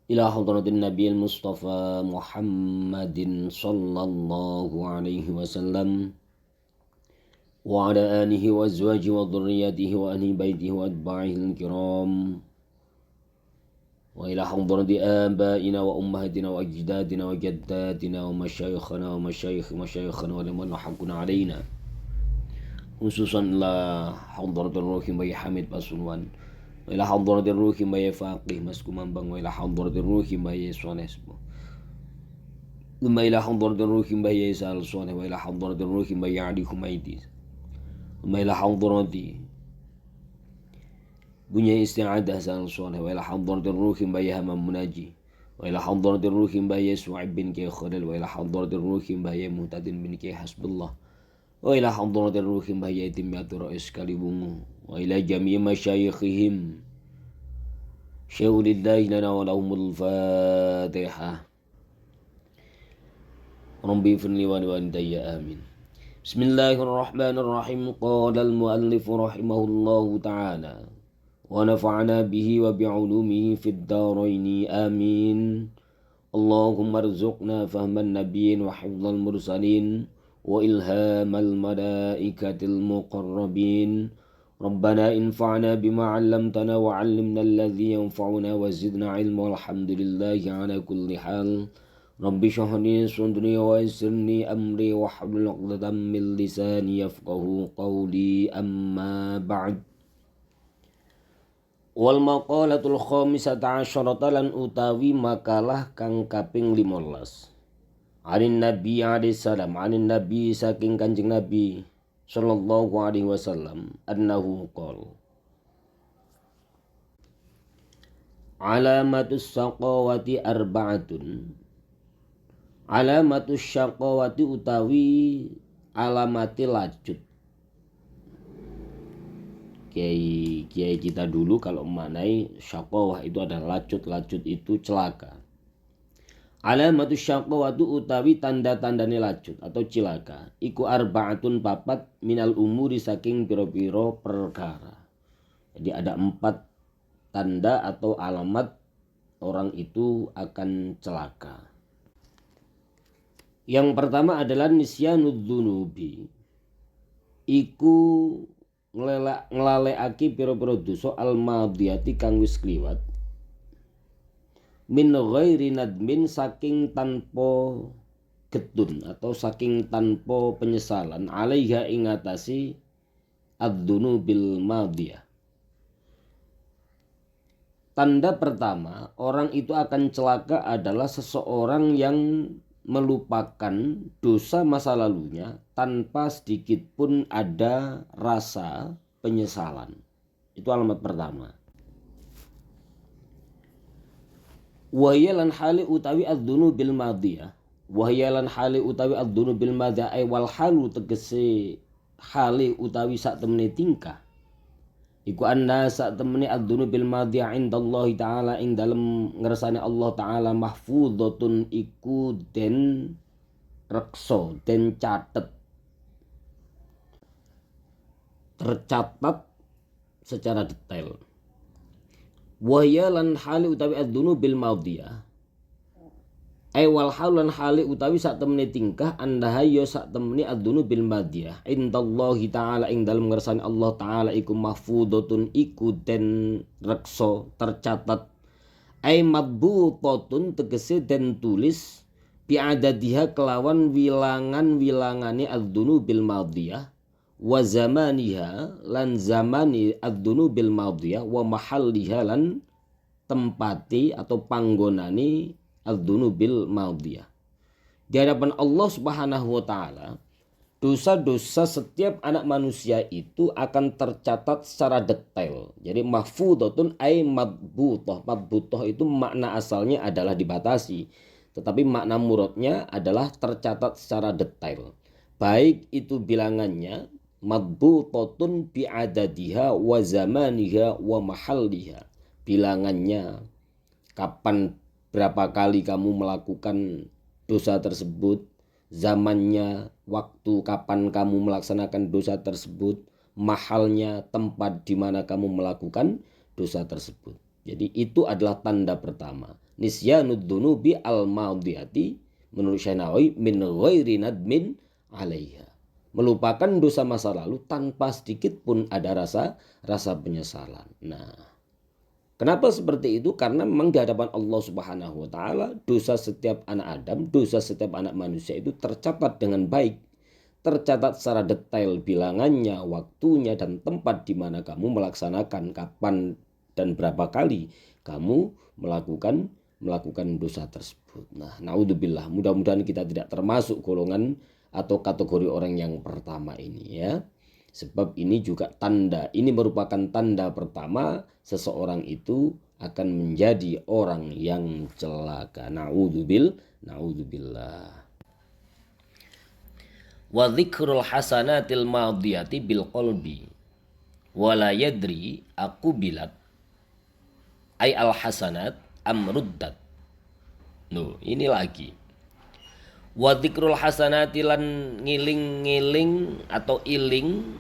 إلى حضرة النبي المصطفى محمد صلى الله عليه وسلم وعلى آله وأزواجه وذريته وأهل بيته وأتباعه الكرام وإلى حضرة آبائنا وأمهاتنا وأجدادنا وجداتنا ومشايخنا ومشايخ مشايخنا ولمن حقنا علينا خصوصا إلى حضرة الروح بي حميد Pasuruan وإلى حضرة الروح بي فاقih Mas Kumambang وإلى حضرة الروح بي Sonesbo ثم إلى حضرة الروح بي سال صالح وإلى حضرة الروح بي علي خميدي ثم إلى حضرة بني استعادة سال صالح وإلى حضرة الروح بي همام مناجي وإلى حضرة الروح بي سعيد بن كي خلل وإلى حضرة الروح بي مهتد بن كي حسب الله وإلى حضرة الروح بي تميات رئيس كالبونغ وإلى جميع مشايخهم شهود الله لنا ولهم الفاتحة ربي اغفر لي ولوالدي آمين. بسم الله الرحمن الرحيم. قال المؤلف رحمه الله تعالى ونفعنا به وبعلومه في الدارين آمين. اللهم ارزقنا فهم النبيين وحفظ المرسلين وإلهام الملائكة المقربين. ربنا انفعنا بما علمتنا وعلمنا الذي ينفعنا وزدنا علما والحمد لله على كل حال. رب اشرح لي صدري ويسر لي أمري واحلل عقدة من لساني يفقهوا قولي. أما بعد. Wal maqalatul khamisata asyarata lan utawi makalah kang kaping 15. Anin Nabi alaihi salam, anin Nabi saking Kanjeng Nabi sallallahu alaihi wasallam annahu qala alamatus saqawati arba'atun. Alamatus syaqawati utawi alamati lacut. Kiai kita dulu kalau memaknai syaqawah itu adalah lacut, lacut itu celaka. Alamatus syaqawatu utawi tanda-tandane lacut atau cilaka iku arba'atun papat minal umuri saking piro-piro perkara. Jadi ada 4 tanda atau alamat orang itu akan celaka. Yang pertama adalah nisyanud dzunubi. Iku nglalekake piro-piro dosa al-madiyati kang wis kliwat. Min ghairi nadmin saking tanpa getun atau saking tanpa penyesalan alaiha ing atasi ad-dzunubil madiyah. Tanda pertama orang itu akan celaka adalah seseorang yang melupakan dosa masa lalunya tanpa sedikit pun ada rasa penyesalan. Itu alamat pertama. Wahyalan hali utawi ad-dzunubil madiyah. Wahyalan hali utawi ad-dzunubil madiyah ay wal halu tegese hali utawi sak temene tingkah. Iku anna sak temene ad-dzunubil madiyah indallahi taala ing dalem ngersane Allah taala mahfudhatun iku den reksa, den catet. Tercatat secara detail. Wahyalan hali utawi ad-dzunubil madiyah ay wal halan hali utawi sak temene tingkah andaha ya sak temene ad-dzunubil madiyah indallahi taala ing dalem ngersane Allah taala iku mahfudhatun iku den reksa tercatat ay madbutatun tegese den tulis bi adadiha kelawan wilangan-wilangane ad-dzunubil madiyah wa zamaniha lan zamani ad-dzunubil madiyah wa mahalliha lan tempati atau panggonane ad-dzunubil madiyah. Di hadapan Allah Subhanahu wa taala, dosa-dosa setiap anak manusia itu akan tercatat secara detail. Jadi mahfudhatun ay madbutah. Madbutah itu makna asalnya adalah dibatasi, tetapi makna muradnya adalah tercatat secara detail. Baik itu bilangannya madbutatun bi adadiha wa zamaniha wa mahalliha. Bilangannya kapan berapa kali kamu melakukan dosa tersebut, zamannya, waktu kapan kamu melaksanakan dosa tersebut, mahalnya, tempat di mana kamu melakukan dosa tersebut. Jadi itu adalah tanda pertama. Nisyanud dunubi al-madiyati menurut Syekh min ghairi nadmin 'alaiha. Melupakan dosa masa lalu tanpa sedikit pun ada rasa penyesalan. Nah, kenapa seperti itu? Karena memang di hadapan Allah Subhanahu wa taala dosa setiap anak Adam, dosa setiap anak manusia itu tercatat dengan baik. Tercatat secara detail bilangannya, waktunya dan tempat di mana kamu melaksanakan, kapan dan berapa kali kamu melakukan dosa tersebut. Nah, naudzubillah, mudah-mudahan kita tidak termasuk golongan atau kategori orang yang pertama ini ya. Sebab ini juga tanda, ini merupakan tanda pertama seseorang itu akan menjadi orang yang celaka. Naudzubillah. Wa dzikrul hasanatil madiyati bil qalbi wala yadri aku bilat ay al hasanat amruddat. Ini lagi. Wa dzikrul hasanati lan ngiling-ngiling atau iling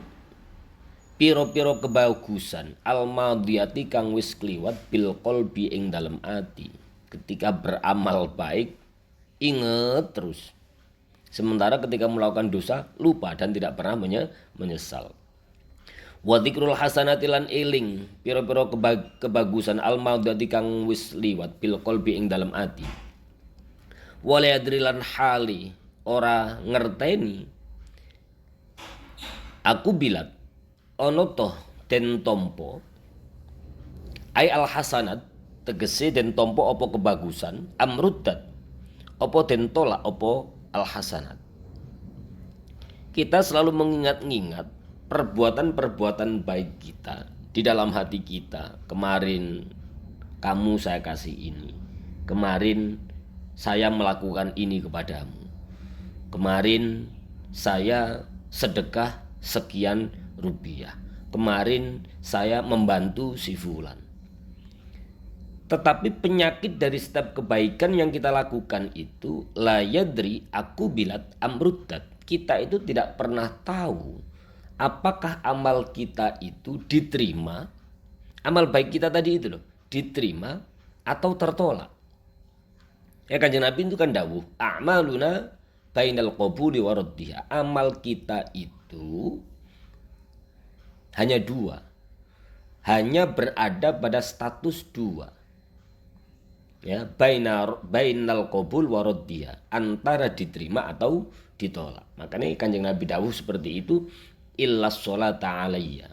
piro-piro kebagusan al madiyati kang wis kliwat bil qalbi ing dalem ati. Ketika beramal baik inget terus. Sementara ketika melakukan dosa lupa dan tidak pernah menyesal. Wa dzikrul hasanati lan eling pira-pira kebagusan al maudati kang wis liwat bil qalbi ing dalem ati. Wa la yadri lan hali ora ngerteni aku bilat ana toh den tompo ai al hasanat tegese den tompo apa kebagusan amruddat apa den tolak apa al-hasanat. Kita selalu mengingat-ingat perbuatan-perbuatan baik kita di dalam hati kita. Kemarin kamu saya kasih ini. Kemarin saya melakukan ini kepadamu. Kemarin saya sedekah sekian rupiah. Kemarin saya membantu si fulan. Tetapi penyakit dari setiap kebaikan yang kita lakukan itu la yadri aku bilat amruddat. Kita itu tidak pernah tahu apakah amal kita itu diterima. Amal baik kita tadi itu loh, diterima atau tertolak. Ya Kanjeng Nabi itu kan dawuh, a'maluna bainal qabuli wa raddiha. Amal kita itu hanya dua. Hanya berada pada status dua. Ya, bainal qabul wa raddiha, antara diterima atau ditolak. Makanya Kanjeng Nabi dawuh seperti itu, illas sholata alayya,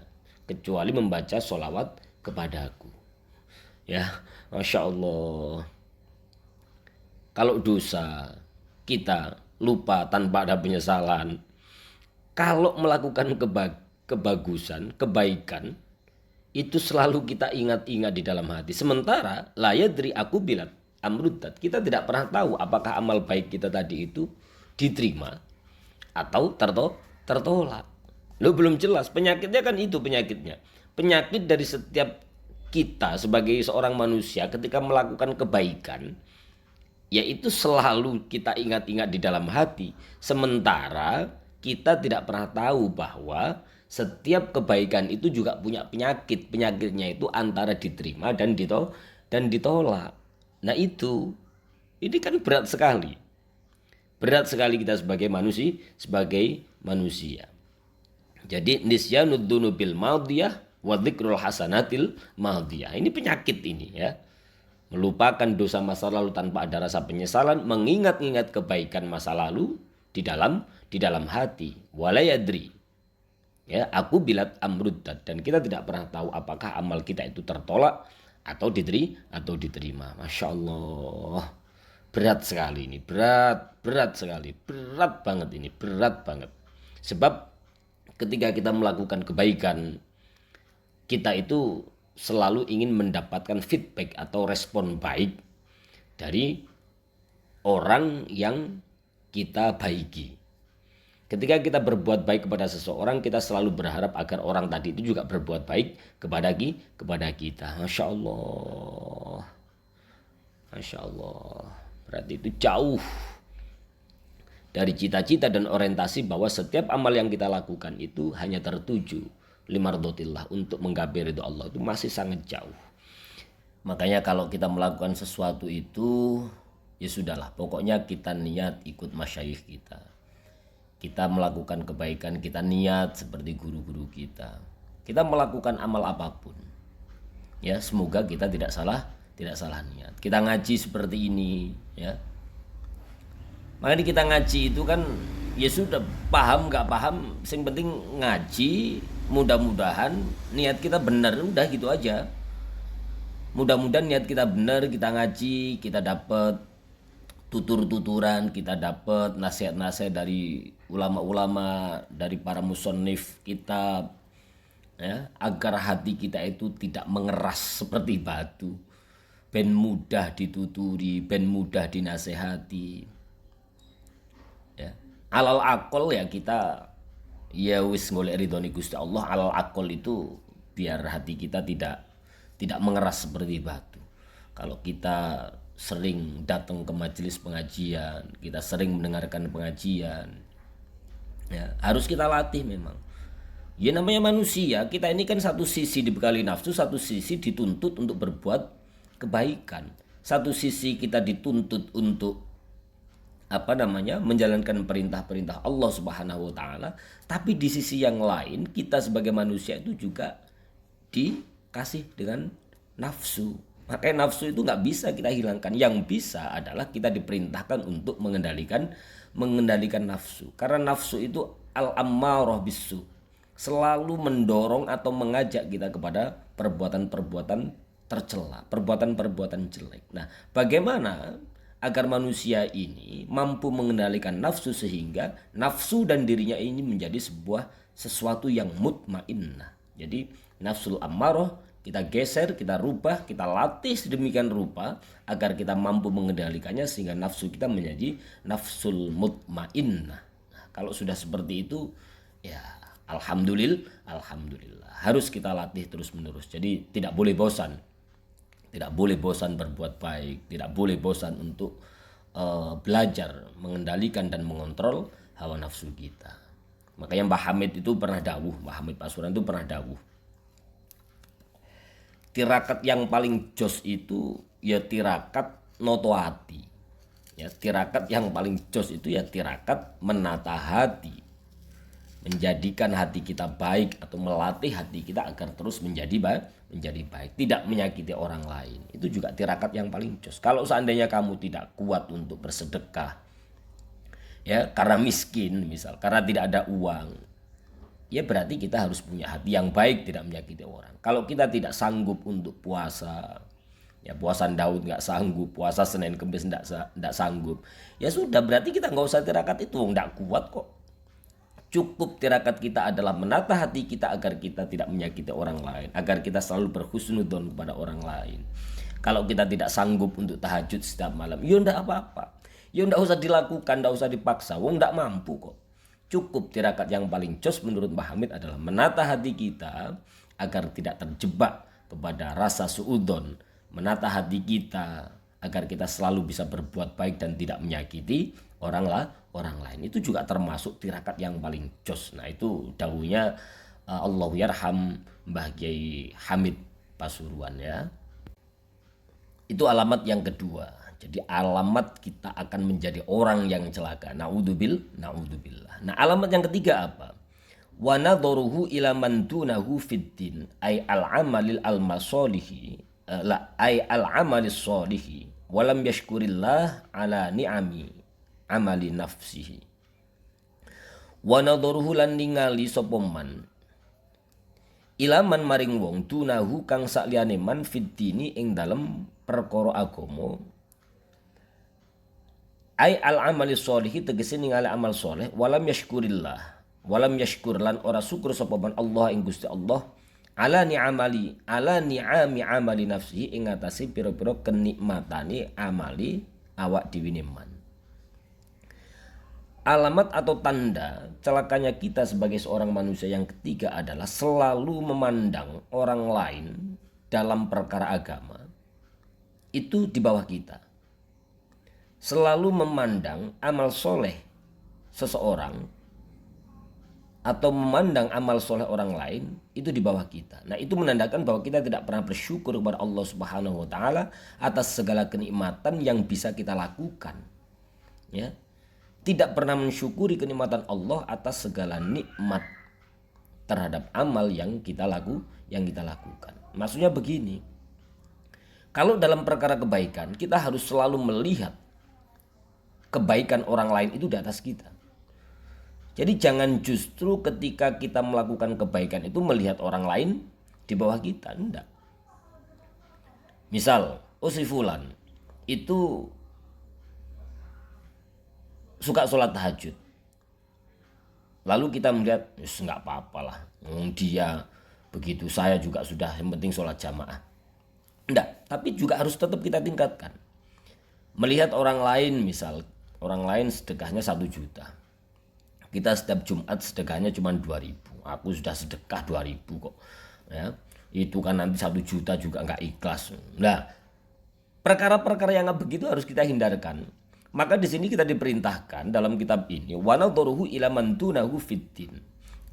kecuali membaca sholawat kepadaku. Ya, Masya Allah. Kalau dosa kita lupa tanpa ada penyesalan. Kalau melakukan kebagusan, kebaikan, itu selalu kita ingat-ingat di dalam hati. Sementara la yadri aku bilat amruddat, kita tidak pernah tahu apakah amal baik kita tadi itu diterima atau tertolak. Lo belum jelas, penyakitnya kan itu penyakitnya. Penyakit dari setiap kita sebagai seorang manusia ketika melakukan kebaikan, yaitu selalu kita ingat-ingat di dalam hati. Sementara kita tidak pernah tahu bahwa setiap kebaikan itu juga punya penyakit. Penyakitnya itu antara diterima dan ditolak. Nah ini kan berat sekali. Berat sekali kita sebagai manusia. Jadi nisyanud dunubil madiyah wa dzikrul hasanatil madiyah. Ini penyakit ini ya. Melupakan dosa masa lalu tanpa ada rasa penyesalan, mengingat-ingat kebaikan masa lalu di dalam hati. Wala yadri. Ya, aku bilat amruddat, dan kita tidak pernah tahu apakah amal kita itu tertolak atau diterima. Masya Allah, berat sekali ini, berat sekali, berat banget ini, berat banget. Sebab ketika kita melakukan kebaikan, kita itu selalu ingin mendapatkan feedback atau respon baik dari orang yang kita baiki. Ketika kita berbuat baik kepada seseorang, kita selalu berharap agar orang tadi itu juga berbuat baik kepada kita. Masya Allah. Masya Allah. Berarti itu jauh dari cita-cita dan orientasi bahwa setiap amal yang kita lakukan itu hanya tertuju limardhatillah, untuk menggapai ridho Allah, itu masih sangat jauh. Makanya kalau kita melakukan sesuatu itu, ya sudahlah, pokoknya kita niat ikut masyayikh kita. Kita melakukan kebaikan, kita niat seperti guru-guru kita. Kita melakukan amal apapun. Ya, semoga kita tidak salah niat. Kita ngaji seperti ini, ya. Makanya kita ngaji itu kan ya sudah, paham nggak paham, yang penting ngaji, mudah-mudahan niat kita benar, udah gitu aja. Mudah-mudahan niat kita benar, kita ngaji, kita dapat tutur-tuturan, kita dapat nasihat-nasihat dari ulama-ulama, dari para musonif kitab, ya, agar hati kita itu tidak mengeras seperti batu, ben mudah dituturi, ben mudah dinasehati, ya. Alal akol ya kita ya wis golek ridhoni Gusti Allah. Alal akol itu biar hati kita tidak mengeras seperti batu. Kalau kita sering datang ke majelis pengajian, kita sering mendengarkan pengajian, ya, harus kita latih memang. Ya namanya manusia, kita ini kan satu sisi dibekali nafsu, satu sisi dituntut untuk berbuat kebaikan. Satu sisi kita dituntut untuk menjalankan perintah-perintah Allah Subhanahu wa taala, tapi di sisi yang lain kita sebagai manusia itu juga dikasih dengan nafsu. Makanya nafsu itu nggak bisa kita hilangkan. Yang bisa adalah kita diperintahkan untuk mengendalikan nafsu. Karena nafsu itu al-ammarah bisu, selalu mendorong atau mengajak kita kepada perbuatan-perbuatan tercela, perbuatan-perbuatan jelek. Nah, bagaimana agar manusia ini mampu mengendalikan nafsu sehingga nafsu dan dirinya ini menjadi sesuatu yang mutmainnah. Jadi nafsul ammarah kita geser, kita rubah, kita latih sedemikian rupa agar kita mampu mengendalikannya sehingga nafsu kita menjadi nafsul mutmainnah. Nah, kalau sudah seperti itu, ya alhamdulillah. Harus kita latih terus-menerus. Jadi tidak boleh bosan. Tidak boleh bosan berbuat baik, tidak boleh bosan untuk belajar mengendalikan dan mengontrol hawa nafsu kita. Makanya Mbah Hamid itu pernah dawuh, Mbah Hamid Pasuruan itu pernah dawuh, tirakat yang paling jos itu ya tirakat noto hati. Ya, tirakat yang paling jos itu ya tirakat menata hati. Menjadikan hati kita baik atau melatih hati kita agar terus menjadi baik, tidak menyakiti orang lain. Itu juga tirakat yang paling jos. Kalau seandainya kamu tidak kuat untuk bersedekah, ya karena miskin misal, karena tidak ada uang, ya berarti kita harus punya hati yang baik, tidak menyakiti orang. Kalau kita tidak sanggup untuk puasa, ya puasa Daud nggak sanggup, puasa Senin Kemis nggak sanggup, ya sudah berarti kita nggak usah tirakat itu, nggak kuat kok. Cukup tirakat kita adalah menata hati kita agar kita tidak menyakiti orang lain, agar kita selalu berhusnudzon kepada orang lain. Kalau kita tidak sanggup untuk tahajud setiap malam, ya ndak apa-apa, ya ndak usah dilakukan, ndak usah dipaksa, wong ndak mampu kok. Cukup tirakat yang paling jos menurut Mbah Hamid adalah menata hati kita agar tidak terjebak kepada rasa suudzon, menata hati kita agar kita selalu bisa berbuat baik dan tidak menyakiti orang lain. Itu juga termasuk tirakat yang paling jos. Nah, itu dawuhnya Allahu yarham Mbah Kiai Hamid Pasuruan, ya. Itu alamat yang kedua. Jadi alamat kita akan menjadi orang yang celaka. Naudzubillah. Nah, alamat yang ketiga apa? Wa nadharuhu ila man dunahu fiddin ay al-amalil al-masalihi ay al-amalis solihi walam yashkurillah ala ni'ami amali nafsihi. Wa nadharuhu lan ningali sapa man ilaman maring wong dunahu kang sakliyane man fiddini ing dalem perkara agama, ai al amali sholihi tegese ningali amal soleh, walam yashkur lan ora syukur sapa man Allah ing Gusti Allah ala ni'ami amali nafsihi ing atase pira-pira kenikmatane amali awak dhewe man. Alamat atau tanda celakanya kita sebagai seorang manusia yang ketiga adalah selalu memandang orang lain dalam perkara agama itu di bawah kita. Selalu memandang amal soleh seseorang atau memandang amal soleh orang lain itu di bawah kita. Nah, itu menandakan bahwa kita tidak pernah bersyukur kepada Allah Subhanahu wa taala atas segala kenikmatan yang bisa kita lakukan. Ya. Tidak pernah mensyukuri kenikmatan Allah atas segala nikmat terhadap amal yang kita lakukan. Maksudnya begini. Kalau dalam perkara kebaikan, kita harus selalu melihat kebaikan orang lain itu di atas kita. Jadi jangan justru ketika kita melakukan kebaikan itu melihat orang lain di bawah kita. Enggak. Misal, si fulan itu suka sholat tahajud. Lalu kita melihat, enggak apa-apa lah. Dia begitu, saya juga sudah, yang penting sholat jamaah. Enggak, tapi juga harus tetap kita tingkatkan. Melihat orang lain, misal orang lain sedekahnya 1 juta. Kita setiap Jumat sedekahnya cuma 2.000. Aku sudah sedekah 2.000 kok. Ya, itu kan nanti 1 juta juga nggak ikhlas. Nah, perkara-perkara yang begitu harus kita hindarkan. Maka di sini kita diperintahkan dalam kitab ini, wa nadharuhu ila man dunahu fiddin.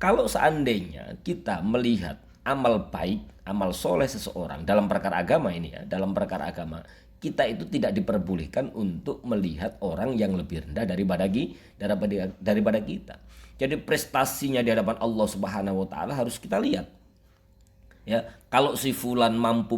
Kalau seandainya kita melihat amal baik, amal soleh seseorang dalam perkara agama ini ya, dalam perkara agama, kita itu tidak diperbolehkan untuk melihat orang yang lebih rendah daripada kita. Jadi prestasinya di hadapan Allah Subhanahu wa taala harus kita lihat. Ya, kalau si fulan mampu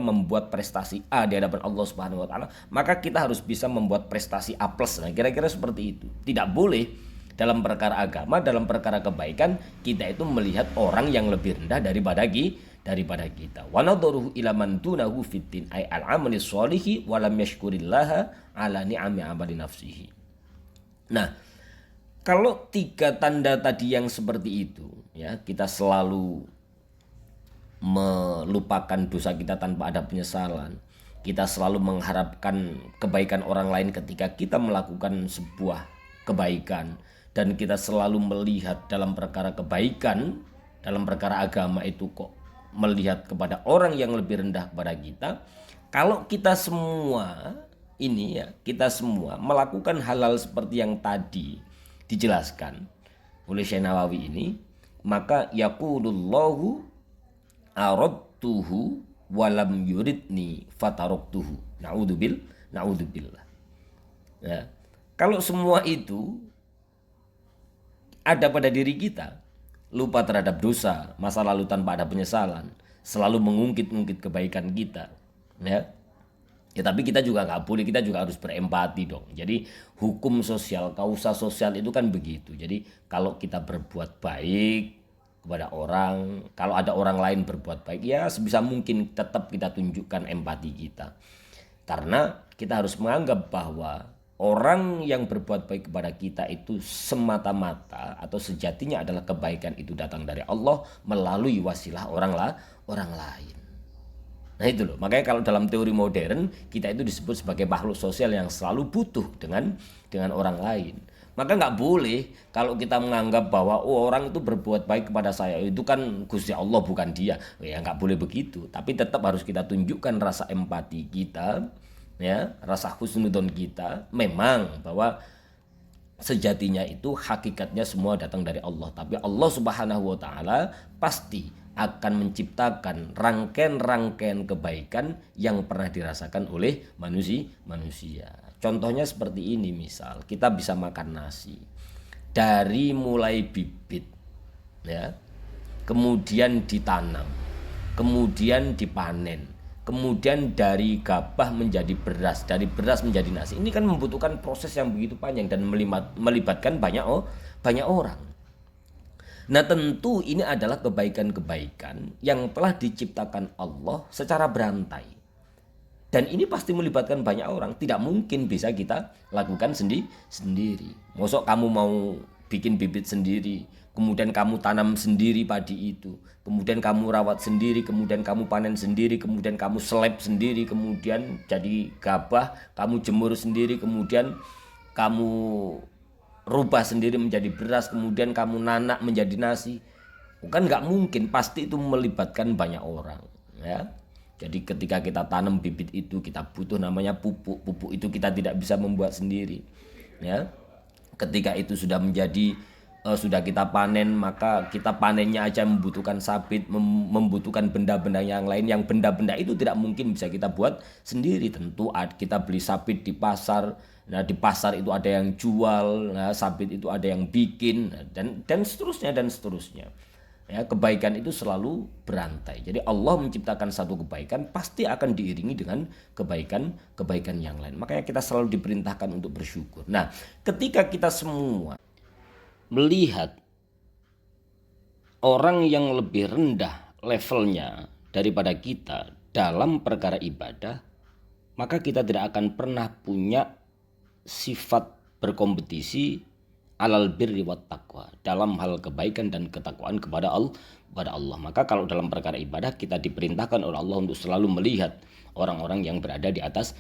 membuat prestasi A di hadapan Allah Subhanahu wa taala, maka kita harus bisa membuat prestasi A+. Nah, kira-kira seperti itu. Tidak boleh dalam perkara agama, dalam perkara kebaikan kita itu melihat orang yang lebih rendah daripada kita. Wa nadharuhu ila man dunahu fiddin ay al-amali sholihi wa lam yashkurillaha ala ni'ami amali nafsihi. Nah, kalau 3 tanda tadi yang seperti itu, ya, kita selalu melupakan dosa kita tanpa ada penyesalan. Kita selalu mengharapkan kebaikan orang lain ketika kita melakukan sebuah kebaikan, dan kita selalu melihat dalam perkara kebaikan, dalam perkara agama itu kok melihat kepada orang yang lebih rendah kepada kita. Kalau kita semua ini ya, kita semua melakukan hal-hal seperti yang tadi dijelaskan oleh Syekh Nawawi ini, maka yaqulullahu aradtuhu walam yuridni fataroktuhu. Na'udzubillah. Ya. Kalau semua itu ada pada diri kita, lupa terhadap dosa masa lalu tanpa ada penyesalan, selalu mengungkit-ungkit kebaikan kita, ya. Ya, tapi kita juga nggak boleh, kita juga harus berempati dong. Jadi hukum sosial, kausa sosial itu kan begitu. Jadi kalau kita berbuat baik kepada orang, kalau ada orang lain berbuat baik, ya sebisa mungkin tetap kita tunjukkan empati kita. Karena kita harus menganggap bahwa orang yang berbuat baik kepada kita itu semata-mata atau sejatinya adalah kebaikan itu datang dari Allah melalui wasilah orang lain. Nah itu loh, makanya kalau dalam teori modern kita itu disebut sebagai makhluk sosial yang selalu butuh dengan orang lain. Maka nggak boleh kalau kita menganggap bahwa orang itu berbuat baik kepada saya, itu kan Gusti Allah bukan dia. Ya nggak boleh begitu, tapi tetap harus kita tunjukkan rasa empati kita, ya, rasa husnudon kita. Memang bahwa sejatinya itu hakikatnya semua datang dari Allah, tapi Allah Subhanahu wa taala pasti akan menciptakan rangkaian-rangkaian kebaikan yang pernah dirasakan oleh manusia. Contohnya seperti ini, misal kita bisa makan nasi dari mulai bibit, ya, kemudian ditanam, kemudian dipanen, kemudian dari gabah menjadi beras, dari beras menjadi nasi. Ini kan membutuhkan proses yang begitu panjang dan melibatkan banyak orang. Nah tentu ini adalah kebaikan-kebaikan yang telah diciptakan Allah secara berantai. Dan ini pasti melibatkan banyak orang. Tidak mungkin bisa kita lakukan sendiri. Mosok kamu mau bikin bibit sendiri, kemudian kamu tanam sendiri padi itu, kemudian kamu rawat sendiri, kemudian kamu panen sendiri, kemudian kamu seleb sendiri, kemudian jadi gabah, kamu jemur sendiri, kemudian kamu rubah sendiri menjadi beras, kemudian kamu nanak menjadi nasi. Bukan nggak mungkin, pasti itu melibatkan banyak orang, ya. Jadi ketika kita tanam bibit itu kita butuh namanya pupuk. Pupuk itu kita tidak bisa membuat sendiri, ya. Ketika itu sudah menjadi sudah kita panen, maka kita panennya aja membutuhkan sabit, membutuhkan benda-benda yang lain, yang benda-benda itu tidak mungkin bisa kita buat sendiri. Tentu kita beli sabit di pasar, nah di pasar itu ada yang jual, nah sabit itu ada yang bikin, dan seterusnya dan seterusnya. Ya, kebaikan itu selalu berantai. Jadi Allah menciptakan satu kebaikan pasti akan diiringi dengan kebaikan yang lain. Makanya kita selalu diperintahkan untuk bersyukur. Nah, ketika kita semua melihat orang yang lebih rendah levelnya daripada kita dalam perkara ibadah, maka kita tidak akan pernah punya sifat berkompetisi alal birri wat taqwa, dalam hal kebaikan dan ketakwaan kepada Allah. Maka kalau dalam perkara ibadah kita diperintahkan oleh Allah untuk selalu melihat orang-orang yang berada di atas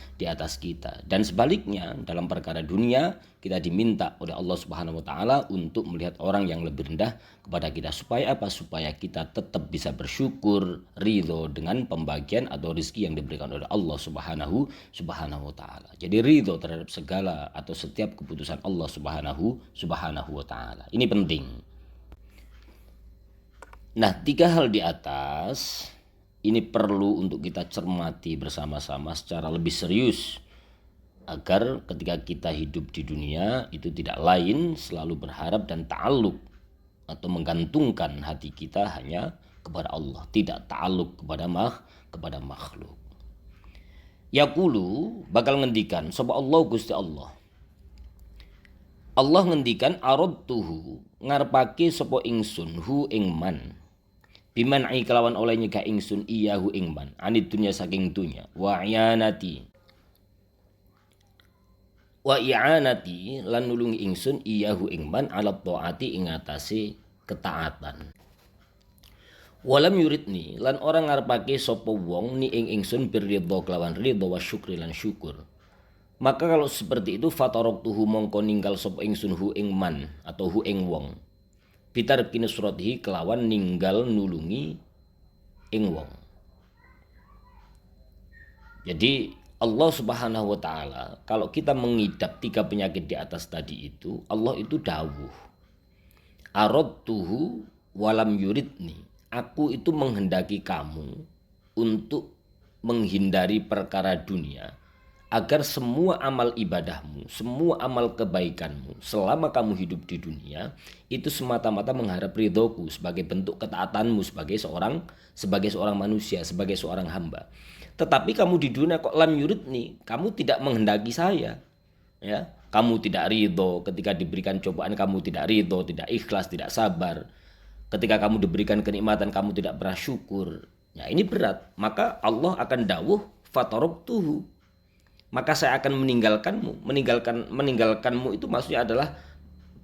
kita, dan sebaliknya dalam perkara dunia kita diminta oleh Allah Subhanahu wa taala untuk melihat orang yang lebih rendah kepada kita. Supaya apa? Supaya kita tetap bisa bersyukur, ridho dengan pembagian atau rezeki yang diberikan oleh Allah Subhanahu wa taala. Jadi ridho terhadap segala atau setiap keputusan Allah Subhanahu wa taala. Ini penting. Nah, 3 hal di atas ini perlu untuk kita cermati bersama-sama secara lebih serius, agar ketika kita hidup di dunia itu tidak lain selalu berharap dan ta'alluq atau menggantungkan hati kita hanya kepada Allah, tidak ta'alluq kepada makhluk. Yaqulu bakal ngendikan sapa Allah Gusti Allah. Allah ngendikan aradtuhu ngarepake sapa ingsun hu ing man. Biman ai kelawan oleh nyegah ingsun iyahu ing man anid dunya saking dunya wa i'anati lan nulungi ingsun iyahu ing man ala taati ing atase ketaatan. Walam yuridni lan orang ngarepake sapa wong ni ing ingsun birridha kelawan ridha wa syukri lan syukur. Maka kalau seperti itu fataroktuhu mongko ninggal sapa ingsun hu ing man atau hu ing wong. Bitar kinusratihi kelawan ninggal nulungi ing wong. Jadi Allah Subhanahu wa taala kalau kita mengidap 3 penyakit di atas tadi itu, Allah itu dawuh. Aradtuhu walam yuridni. Aku itu menghendaki kamu untuk menghindari perkara dunia, agar semua amal ibadahmu, semua amal kebaikanmu selama kamu hidup di dunia itu semata-mata mengharap ridhoku sebagai bentuk ketaatanmu sebagai seorang manusia, sebagai seorang hamba. Tetapi kamu di dunia kok lam yuridni, kamu tidak menghendaki saya. Ya, kamu tidak ridho ketika diberikan cobaan, kamu tidak ridho, tidak ikhlas, tidak sabar. Ketika kamu diberikan kenikmatan kamu tidak bersyukur. Ya, ini berat. Maka Allah akan dawuh fataroktuhu. Maka saya akan meninggalkanmu itu maksudnya adalah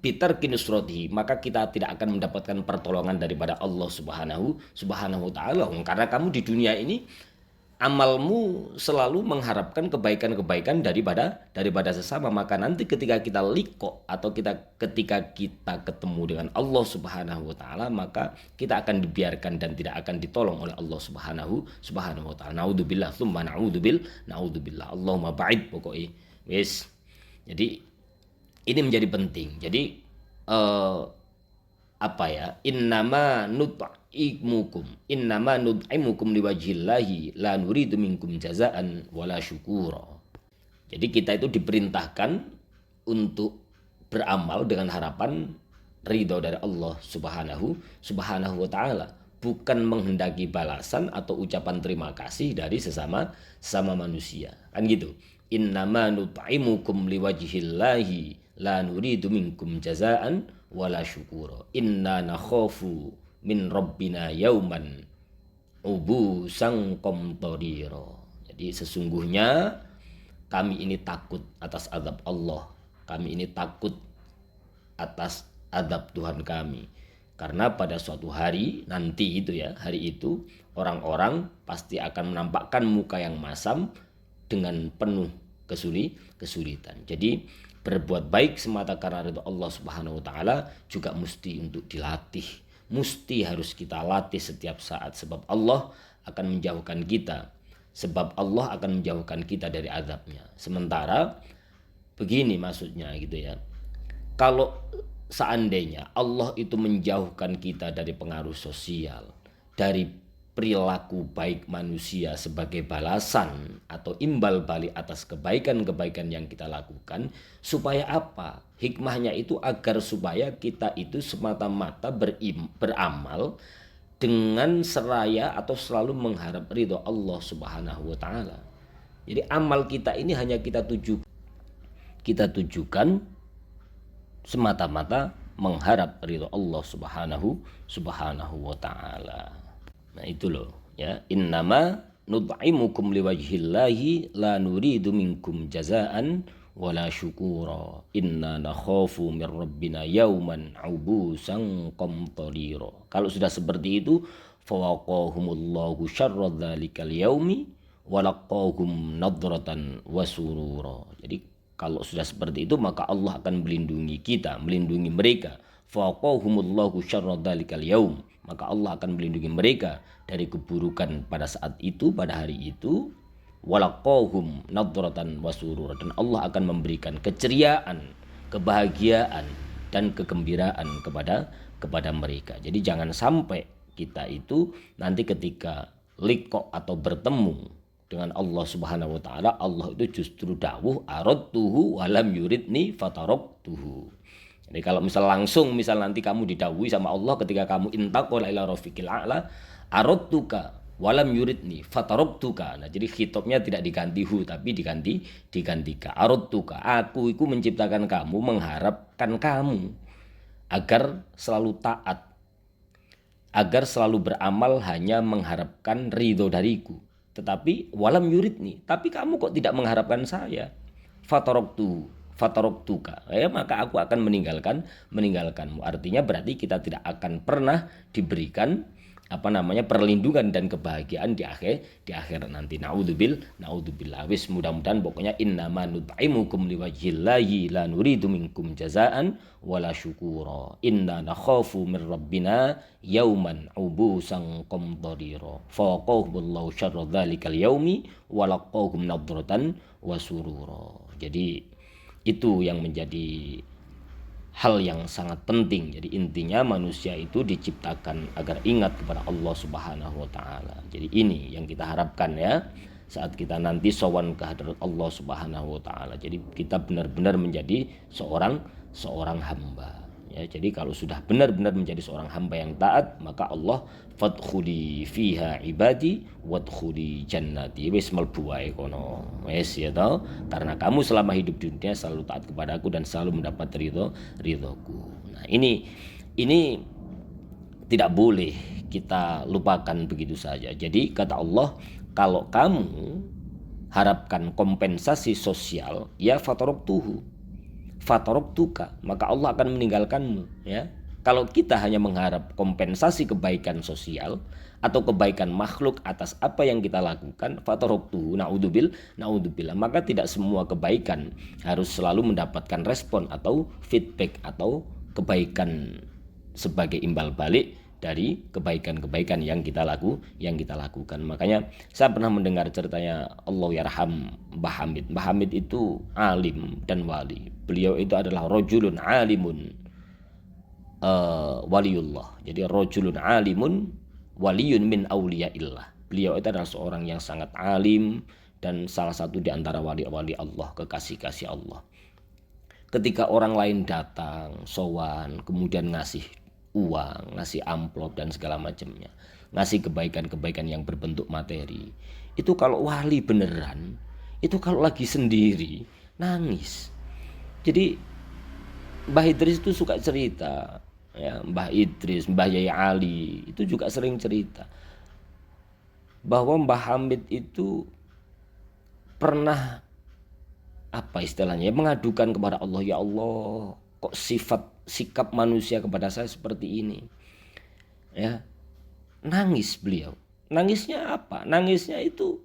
bitar kinusroti, maka kita tidak akan mendapatkan pertolongan daripada Allah Subhanahu wa taala, karena kamu di dunia ini amalmu selalu mengharapkan kebaikan-kebaikan daripada sesama. Maka nanti ketika kita liqo atau ketika kita ketemu dengan Allah Subhanahu wa taala, maka kita akan dibiarkan dan tidak akan ditolong oleh Allah Subhanahu wa taala. Naudzubillah tsumma naudzubillah. Allahumma ba'id pokoknya. Wis. Jadi ini menjadi penting. Jadi innama nud'imukum liwajillahi la nuridu minkum jazaan wala syukura. Jadi kita itu diperintahkan untuk beramal dengan harapan ridho dari Allah Subhanahu wa taala, bukan menghendaki balasan atau ucapan terima kasih dari sesama manusia. Kan gitu. Innama nud'imukum liwajillahi la nuridu minkum jazaan wala syukura. Inna nakhafu min rabbina yauman ubusan qamtarira. Jadi sesungguhnya kami ini takut atas azab Allah. Kami ini takut atas azab Tuhan kami. Karena pada suatu hari nanti itu ya, hari itu orang-orang pasti akan menampakkan muka yang masam dengan penuh kesulitan. Jadi berbuat baik semata karena ridho Allah Subhanahu wa taala juga mesti untuk dilatih. Mesti harus kita latih setiap saat, sebab Allah akan menjauhkan kita. Sebab Allah akan menjauhkan kita dari azabnya. Sementara begini maksudnya gitu ya. Kalau seandainya Allah itu menjauhkan kita dari pengaruh sosial, dari perilaku baik manusia sebagai balasan atau imbal balik atas kebaikan-kebaikan yang kita lakukan, supaya apa? Hikmahnya itu agar supaya kita itu semata-mata beramal dengan seraya atau selalu mengharap ridho Allah Subhanahu wa taala. Jadi amal kita ini hanya kita tujukan semata-mata mengharap ridho Allah Subhanahu wa taala. Nah itu loh ya, innama nut'imukum liwajhillahi la nuridu minkum jazaan wala syukura inna nakhafu min rabbina yauman abusan qamtarira. Kalau sudah seperti itu, fawaqahumullahu syarra dzalikal yaumi walaqahum nadratan wasurura. Jadi kalau sudah seperti itu, maka Allah akan melindungi kita, melindungi mereka. Fawaqahumullahu syarra dzalikal yaum, maka Allah akan melindungi mereka dari keburukan pada saat itu, pada hari itu. Walaqahum nadratan wasurura, dan Allah akan memberikan keceriaan, kebahagiaan dan kegembiraan kepada mereka. Jadi jangan sampai kita itu nanti ketika liqa atau bertemu dengan Allah Subhanahu wa taala, Allah itu justru dawuh aradtuhu walam yuridni fataraktuhu. Jadi kalau misal nanti kamu didawuhi sama Allah ketika kamu intaqala ila rafiqil a'la, aradtuka walam yuridni fataraktuka. Nah, jadi khitabnya tidak diganti hu tapi diganti ka. Aradtuka, aku itu menciptakan kamu, mengharapkan kamu agar selalu taat, agar selalu beramal hanya mengharapkan ridho dariku. Tetapi walam yuridni, tapi kamu kok tidak mengharapkan saya. Fataraktuka, ya, maka aku akan meninggalkanmu. Artinya berarti kita tidak akan pernah diberikan perlindungan dan kebahagiaan di akhir nanti. Naudzubillah. Wis mudah-mudahan pokoknya innama nut'imukum liwajhillahi la nuridu minkum jazaan wala syukura inna nakhafu min rabbina yauman ubusan qamtarira fawaqahumullahu syarra dzalikal yaumi walaqahum nadratan wasurura. Jadi itu yang menjadi hal yang sangat penting. Jadi intinya manusia itu diciptakan agar ingat kepada Allah Subhanahu wa taala. Jadi ini yang kita harapkan ya saat kita nanti sowan ke hadirat Allah Subhanahu wa taala. Jadi kita benar-benar menjadi seorang hamba. Ya, jadi kalau sudah benar-benar menjadi seorang hamba yang taat, maka Allah fadkhuli fiha ibadi wadkhuli jannati. Wis mlebu wae kono. Wis ya toh, karena kamu selama hidup di dunia selalu taat kepadaku dan selalu mendapat ridhoku. Nah, ini tidak boleh kita lupakan begitu saja. Jadi kata Allah, kalau kamu harapkan kompensasi sosial, ya fataraktuka, maka Allah akan meninggalkanmu ya. Kalau kita hanya mengharap kompensasi kebaikan sosial atau kebaikan makhluk atas apa yang kita lakukan, fataraktuhu, naudzubillah, maka tidak semua kebaikan harus selalu mendapatkan respon atau feedback atau kebaikan sebagai imbal balik dari kebaikan-kebaikan yang kita lakukan. Makanya saya pernah mendengar ceritanya Allah yarham Mbah Hamid. Mbah Hamid itu alim dan wali. Beliau itu adalah rajulun alimun waliullah. Jadi rajulun alimun waliyun min auliyaillah. Beliau itu adalah seorang yang sangat alim dan salah satu di antara wali-wali Allah, kekasih-kasih Allah. Ketika orang lain datang, sowan, kemudian ngasih uang, ngasih amplop dan segala macamnya, ngasih kebaikan-kebaikan yang berbentuk materi, itu kalau wali beneran, itu kalau lagi sendiri nangis. Jadi Mbah Idris itu suka cerita ya, Mbah Idris, Mbah Yai Ali itu juga sering cerita bahwa Mbah Hamid itu pernah mengadukan kepada Allah, ya Allah, kok sikap manusia kepada saya seperti ini ya. Nangis beliau. Nangisnya apa? Nangisnya itu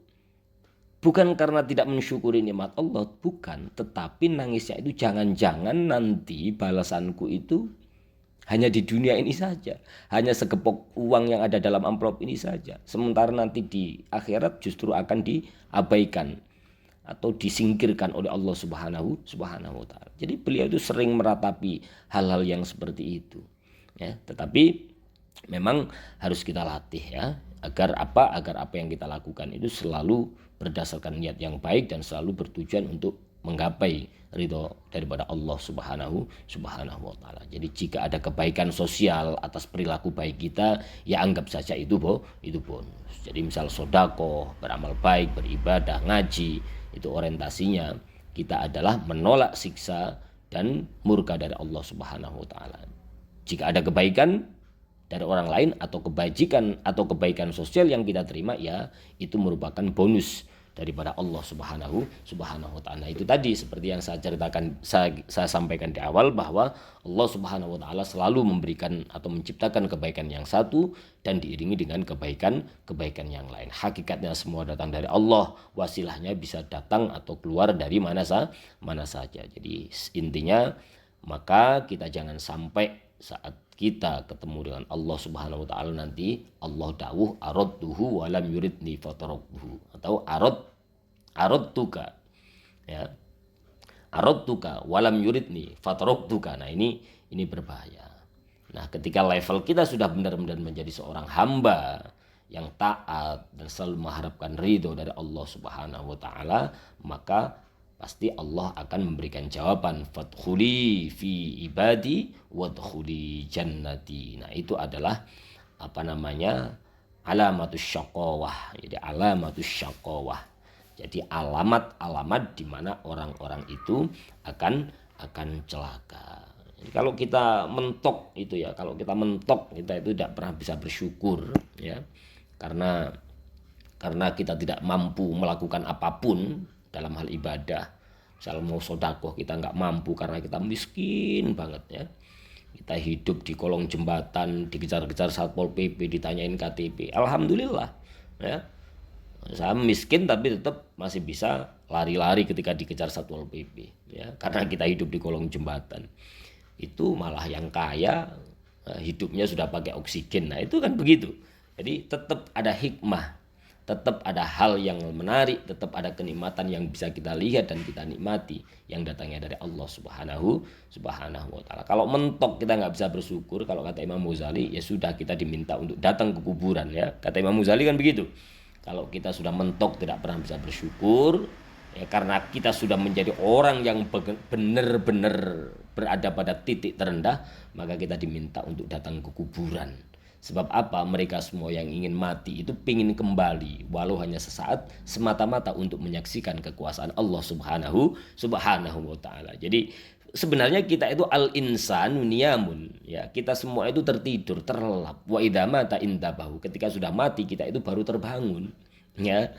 bukan karena tidak mensyukuri nikmat Allah, bukan, tetapi nangisnya itu jangan-jangan nanti balasanku itu hanya di dunia ini saja, hanya segepok uang yang ada dalam amplop ini saja, sementara nanti di akhirat justru akan diabaikan atau disingkirkan oleh Allah Subhanahu wa taala. Jadi beliau itu sering meratapi hal-hal yang seperti itu. Ya, tetapi memang harus kita latih ya, agar apa yang kita lakukan itu selalu berdasarkan niat yang baik dan selalu bertujuan untuk menggapai ridho daripada Allah Subhanahu wa taala. Jadi jika ada kebaikan sosial atas perilaku baik kita, ya anggap saja itu bonus. Jadi misal sodako, beramal baik, beribadah, ngaji, itu orientasinya kita adalah menolak siksa dan murka dari Allah Subhanahu wa taala. Jika ada kebaikan dari orang lain atau kebajikan atau kebaikan sosial yang kita terima, ya itu merupakan bonus daripada Allah Subhanahu wa taala. Itu tadi seperti yang saya ceritakan, saya sampaikan di awal, bahwa Allah Subhanahu wa taala selalu memberikan atau menciptakan kebaikan yang satu dan diiringi dengan kebaikan yang lain. Hakikatnya semua datang dari Allah, wasilahnya bisa datang atau keluar dari mana saja. Jadi intinya, maka kita jangan sampai saat kita ketemu dengan Allah Subhanahu wa taala nanti Allah dawuh aradtuhu wa lam yuridni fataraktuhu, atau aradtuka ya, aradtuka wa lam yuridni fataraktuka. Nah, ini berbahaya. Nah, ketika level kita sudah benar-benar menjadi seorang hamba yang taat dan selalu mengharapkan ridho dari Allah Subhanahu wa taala, maka pasti Allah akan memberikan jawaban, fadkhuli fi ibadi wadkhuli jannati. Nah, itu adalah alamatus syaqawah. Jadi alamatus syaqawah. Jadi alamat-alamat di mana orang-orang itu akan celaka. Jadi kalau kita mentok itu ya, kita itu tidak pernah bisa bersyukur ya. Karena kita tidak mampu melakukan apapun dalam hal ibadah. Misal mau sodakoh kita nggak mampu karena kita miskin banget ya. Kita hidup di kolong jembatan, dikejar-kejar Satpol PP, ditanyain KTP. Alhamdulillah ya. Saya miskin tapi tetap masih bisa lari-lari ketika dikejar Satpol PP ya, karena kita hidup di kolong jembatan. Itu malah yang kaya hidupnya sudah pakai oksigen. Nah, itu kan begitu. Jadi tetap ada hikmah, tetap ada hal yang menarik, tetap ada kenikmatan yang bisa kita lihat dan kita nikmati yang datangnya dari Allah Subhanahu wa taala. Kalau mentok kita nggak bisa bersyukur, kalau kata Imam Ghazali, ya sudah kita diminta untuk datang ke kuburan ya. Kata Imam Ghazali kan begitu. Kalau kita sudah mentok tidak pernah bisa bersyukur ya, karena kita sudah menjadi orang yang benar-benar berada pada titik terendah, maka kita diminta untuk datang ke kuburan. Sebab apa? Mereka semua yang ingin mati itu ingin kembali, walau hanya sesaat, semata-mata untuk menyaksikan kekuasaan Allah Subhanahu wa taala. Jadi sebenarnya kita itu al-insanu niyamun ya, kita semua itu tertidur, terlelap. Wa idza mata intabahu, ketika sudah mati kita itu baru terbangun ya.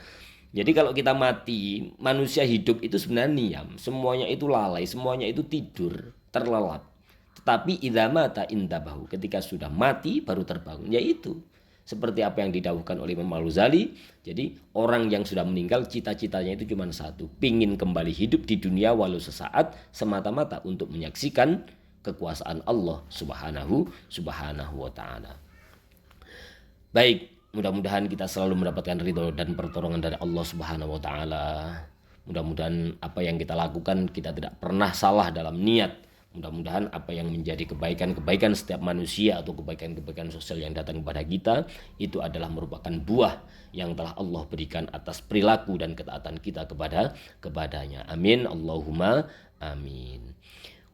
Jadi kalau kita mati, manusia hidup itu sebenarnya niyam, semuanya itu lalai, semuanya itu tidur, terlelap. Tetapi idza mata intabahu, ketika sudah mati baru terbangun. Yaitu seperti apa yang didawuhkan oleh Imam Al-Ghazali. Jadi orang yang sudah meninggal cita-citanya itu cuma satu, pingin kembali hidup di dunia walau sesaat, semata-mata untuk menyaksikan kekuasaan Allah Subhanahu wa taala. Baik, mudah-mudahan kita selalu mendapatkan ridho dan pertolongan dari Allah Subhanahu wa taala. Mudah-mudahan apa yang kita lakukan kita tidak pernah salah dalam niat. Mudah-mudahan apa yang menjadi kebaikan-kebaikan setiap manusia atau kebaikan-kebaikan sosial yang datang kepada kita itu adalah merupakan buah yang telah Allah berikan atas perilaku dan ketaatan kita kepadanya. Amin, Allahumma amin.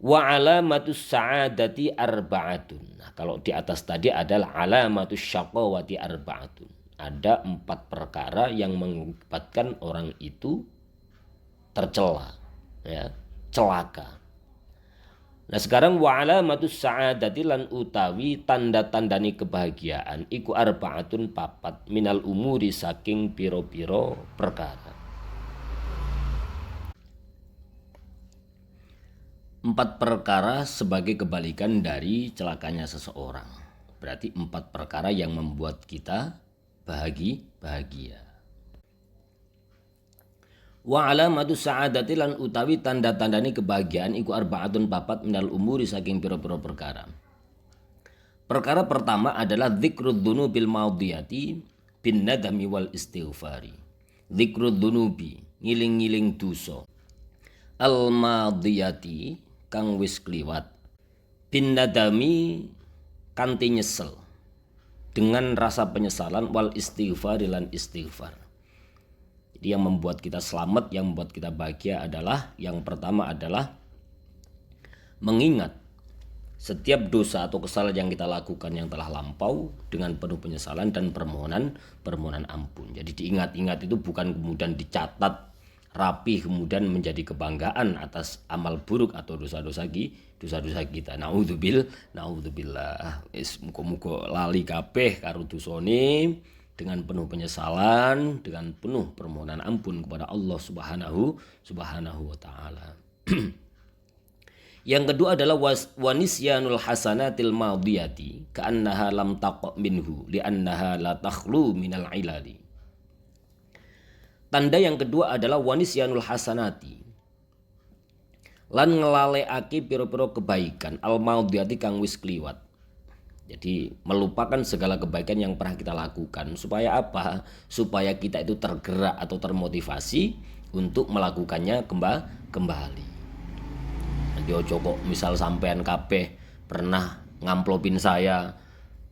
Wa alamatus sa'adati arba'atun. Nah, kalau di atas tadi adalah alamatus syaqawati arba'atun. Ada 4 perkara yang mengakibatkan orang itu tercela ya, celaka. Nah, sekarang wa alamatus sa'adati lan utawi tanda-tandani kebahagiaan iku arba'atun 4 minal umuri saking piro-piro perkara. 4 perkara sebagai kebalikan dari celakanya seseorang. Berarti 4 perkara yang membuat kita bahagia. Wa alamatu sa'adati lan utawi tanda-tandani kebahagiaan iku arba'atun 4 minal umuri saking pira-pira perkara. Perkara pertama adalah dzikrud dzunubil madiyati bin nadami wal istighfari. Dzikrud dzunubi, ngiling-ngiling dosa al madiyati kang wis kliwat bin nadami kanthi nyesel dengan rasa penyesalan wal istighfar lan istighfar. Jadi yang membuat kita selamat, yang membuat kita bahagia adalah yang pertama adalah mengingat setiap dosa atau kesalahan yang kita lakukan yang telah lampau dengan penuh penyesalan dan permohonan ampun. Jadi diingat-ingat itu bukan kemudian dicatat rapi kemudian menjadi kebanggaan atas amal buruk atau dosa-dosa kita. Naudzubillah. Muga-muga lali kabeh karo dosane dengan penuh penyesalan, dengan penuh permohonan ampun kepada Allah Subhanahu wa taala. Yang kedua adalah wanisyanul hasanatil madiyati ka'annaha lam taqa minhu li'annaha la takhlu minal ilali. Tanda yang kedua adalah wanisyanul hasanati lan ngelalekake pira-pira kebaikan al madiyati kang wis kliwat. Jadi melupakan segala kebaikan yang pernah kita lakukan. Supaya apa? Supaya kita itu tergerak atau termotivasi untuk melakukannya kembali. Jadi ojo kok misal sampean kabeh pernah ngamplopin saya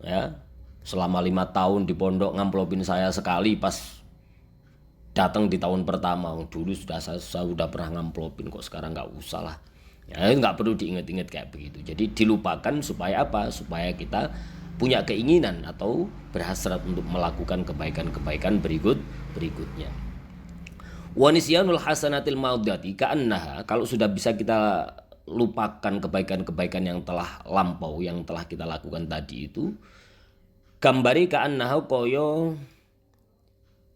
ya selama 5 tahun di pondok, ngamplopin saya sekali pas datang di tahun pertama. Dulu saya sudah pernah ngamplopin, kok sekarang nggak usah lah. Ya nggak perlu diingat-ingat kayak begitu. Jadi dilupakan supaya apa? Supaya kita punya keinginan atau berhasrat untuk melakukan kebaikan-kebaikan berikutnya. Wanisyanul hasanatil maudati ka'annaha, kalau sudah bisa kita lupakan kebaikan-kebaikan yang telah lampau, yang telah kita lakukan tadi itu, gambari ka'annaha koyo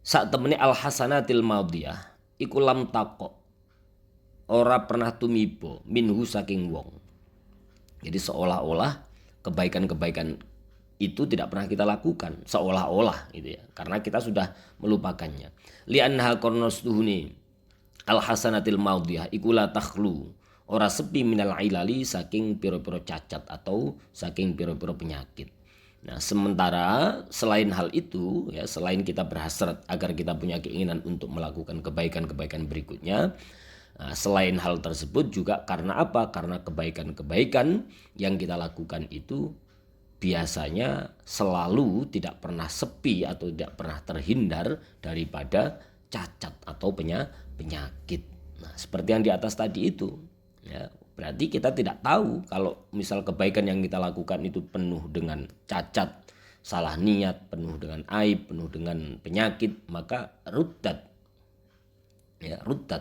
sak temene al hasanatil maudiyah iku lam taqo, ora pernah tumibo minhu saking wong. Jadi seolah-olah kebaikan-kebaikan itu tidak pernah kita lakukan, seolah-olah gitu ya, karena kita sudah melupakannya. Li'annaha qarnastuhuni al hasanatil maudiyah iku la takhlu, ora sepi minal ilali saking piro-piro cacat atau saking piro-piro penyakit. Nah, sementara selain hal itu ya, selain kita berhasrat agar kita punya keinginan untuk melakukan kebaikan-kebaikan berikutnya, nah, selain hal tersebut juga karena apa? Karena kebaikan-kebaikan yang kita lakukan itu biasanya selalu tidak pernah sepi atau tidak pernah terhindar daripada cacat atau penyakit. Nah, seperti yang di atas tadi itu ya, berarti kita tidak tahu kalau misal kebaikan yang kita lakukan itu penuh dengan cacat, salah niat, penuh dengan aib, penuh dengan penyakit, maka ruddat,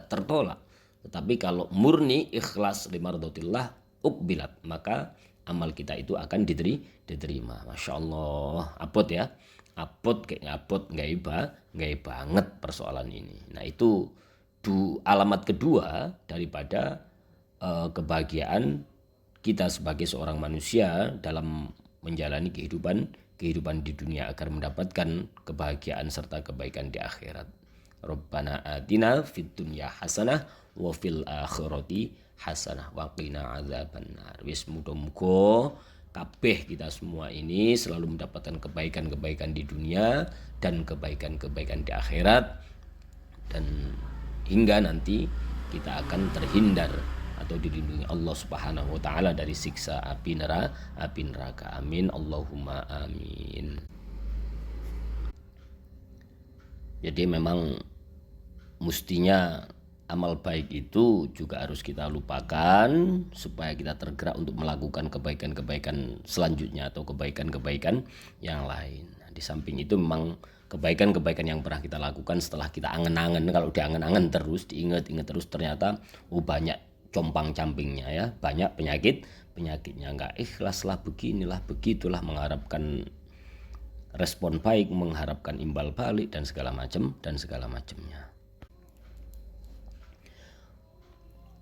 tertolak. Tetapi kalau murni ikhlas limardotillah ukbilat, maka amal kita itu akan diterima. Masya Allah, apot ya, apot kayak ngapot, nggak banget persoalan ini. Nah itu alamat kedua daripada kebahagiaan kita sebagai seorang manusia dalam menjalani kehidupan di dunia agar mendapatkan kebahagiaan serta kebaikan di akhirat. Rabbana atina fid dunya hasanah wa fil akhirati hasanah wa qina adzabannar. Wis muga-muga kabeh kita semua ini selalu mendapatkan kebaikan-kebaikan di dunia dan kebaikan-kebaikan di akhirat, dan hingga nanti kita akan terhindar atau dilindungi Allah Subhanahu wa taala dari siksa api neraka. Amin Allahumma amin. Jadi memang mestinya amal baik itu juga harus kita lupakan supaya kita tergerak untuk melakukan kebaikan-kebaikan selanjutnya atau kebaikan-kebaikan yang lain. Nah, di samping itu memang kebaikan-kebaikan yang pernah kita lakukan setelah kita angen-angen, kalau diangen-angen terus, diingat-ingat terus, ternyata banyak compang-campingnya ya, banyak penyakitnya, nggak ikhlas lah, beginilah begitulah, mengharapkan respon baik, mengharapkan imbal balik dan segala macamnya.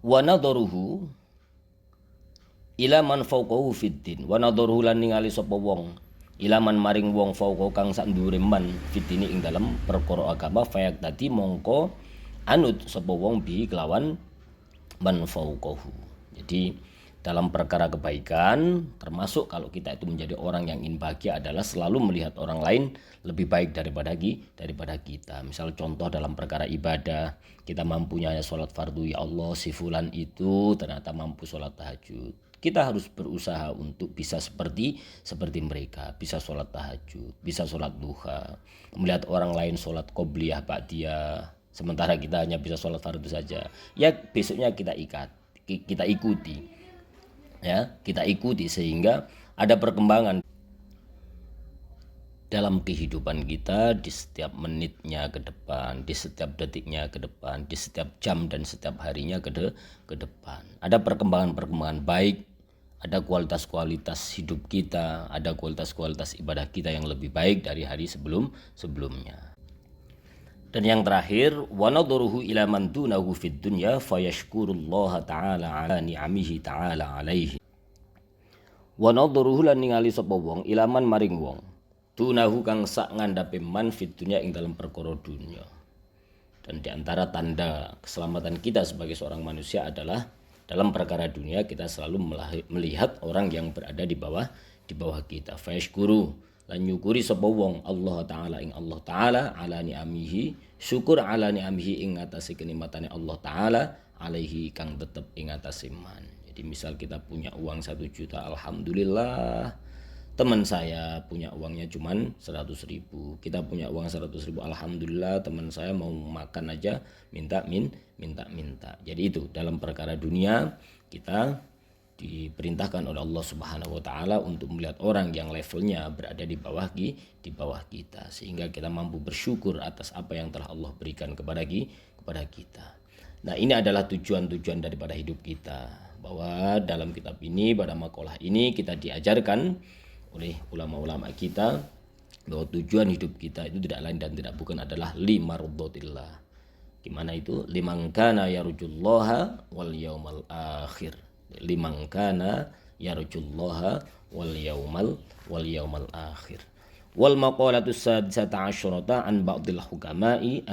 Wa nadharuhu ila man fawqahu fiddin, wa nadharuhu lan ningali sapa wong ila man maring wong fawqa kang sak ndhuwure man fiddini ing dalem perkara agama, fayak dadi mongko anut sapa wong bi kelawan man fawqahu. Jadi dalam perkara kebaikan, termasuk kalau kita itu menjadi orang yang ingin bahagia adalah selalu melihat orang lain lebih baik daripada kita. Misal contoh dalam perkara ibadah, kita mampunya sholat fardu, ya Allah si fulan itu ternyata mampu sholat tahajud. Kita harus berusaha untuk bisa seperti mereka, bisa sholat tahajud, bisa sholat duha, melihat orang lain sholat qobliyah ba'diyah, sementara kita hanya bisa sholat fardu saja. Ya besoknya kita ikuti. Ya, kita ikuti sehingga ada perkembangan dalam kehidupan kita di setiap menitnya ke depan, di setiap detiknya ke depan, di setiap jam dan setiap harinya ke depan. Ada perkembangan baik, ada kualitas hidup kita, ada kualitas ibadah kita yang lebih baik dari hari sebelumnya. Dan yang terakhir, wa nadruhu ila man dunahu fid dunya fayashkurullaha ta'ala ala ni'amihi ta'ala alaihi. Wa nadruhu lan ningali sapa wong ila man maring wong dunahu kang sak ngandhape man fid dunya ing dalam perkara dunya. Dan di antara tanda keselamatan kita sebagai seorang manusia adalah dalam perkara dunia kita selalu melihat orang yang berada di bawah kita. Fayashkuru lan nyukuri sapa wong Allah taala ing Allah taala ala ni'amihi, syukur ala ni'amihi ing atase kenikmatane Allah taala alaihi kang tetep ing atase man. Jadi misal kita punya uang 1 juta, alhamdulillah. Teman saya punya uangnya cuman 100.000. Kita punya uang 100.000, alhamdulillah. Teman saya mau makan aja minta. Jadi itu dalam perkara dunia kita diperintahkan oleh Allah Subhanahu wa taala untuk melihat orang yang levelnya berada di bawah kita sehingga kita mampu bersyukur atas apa yang telah Allah berikan kepada kita. Nah, ini adalah tujuan daripada hidup kita, bahwa dalam kitab ini, pada makalah ini kita diajarkan oleh ulama-ulama kita bahwa tujuan hidup kita itu tidak lain dan tidak bukan adalah limarudhatillah. Gimana itu? Liman kana yarjullaha wal yaumal akhir. Liman kana yarjullaha wal yaumal akhir. Wal maqalatu sadisata asyrata an ba'dil hukama'i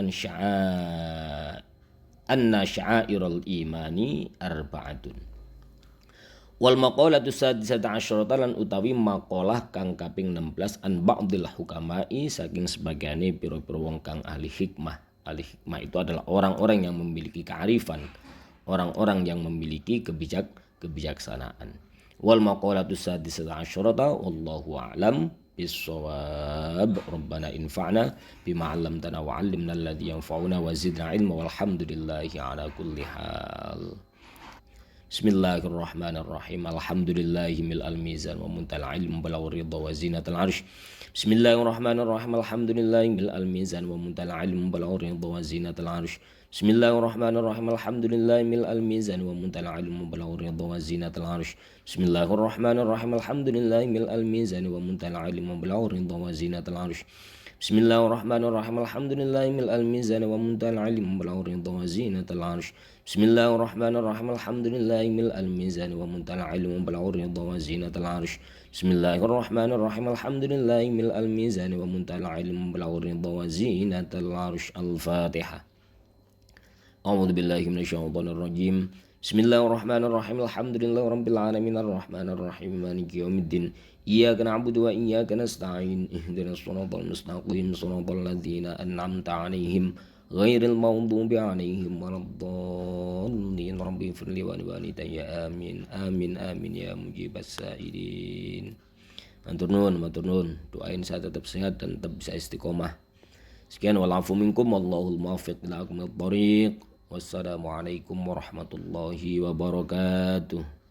anna sya'airal imani arba'atun. Wal maqalatu sadisata asyrata lan utawi maqalah kang kaping 16 an ba'dil hukama'i saking sebagiane pira-pira wong kang ahli hikmah. Ahli hikmah itu adalah orang-orang yang memiliki kearifan, orang-orang yang memiliki kebijaksanaan. Wal maqalatu sadisata asyrata wallahu a'lam bis-shawab. Rabbana infa'na bima 'allamtana wa 'allimna alladhi yanfa'una wa zidna 'ilma walhamdulillahi 'ala kulli hal. Bismillahirrahmanirrahim. Alhamdulillahi mil'al mizan wa muntal ilm balagh ridha wa zinatal 'arsy. Bismillahirrahmanirrahim. Alhamdulillahi mil'al mizan wa muntal ilm balagh ridha wa zinatal 'arsy. Bismillahirrahmanirrahim. Alhamdulillahi mil'al mizan wa muntal ilm balagh ridha wa zinatal 'arsy. Bismillahirrahmanirrahim. Alhamdulillahi mil'al mizan wa muntal ilm balagh ridha wa zinatal 'arsy. Bismillahirrahmanirrahim. Alhamdulillahi mil'al mizan wa muntal ilm balagh ridha wa zinatal 'arsy. Bismillahirrahmanirrahim. Alhamdulillahi mil'al mizan wa muntal ilm balagh ridha wa zinatal 'arsy. Bismillahirrahmanirrahim. Alhamdulillahi mil'al mizan wa muntal ilm balagh ridha wa zinatal 'arsy. Al-Fatihah. A'udzu billahi minasyaitonir rajim. Bismillahirrahmanirrahim. Alhamdulillahi rabbil alamin arrahmanir rahim maliki yaumiddin. Iyyaka na'budu wa iyyaka nasta'in. Ihdinas shiratal mustaqim shiratal ladzina an'amta 'alaihim ghairil maghdubi 'alaihim waladdallin. Rabbi firli wa liwalidayya amin. Amin amin ya mujibas sa'ilin. Matur nuwun, doain saya tetap sehat dan tetap bisa istiqomah. Sekian walafu minkum wallahul muwaffiq ila aqwamit thoriq. Wassalamualaikum warahmatullahi wabarakatuh.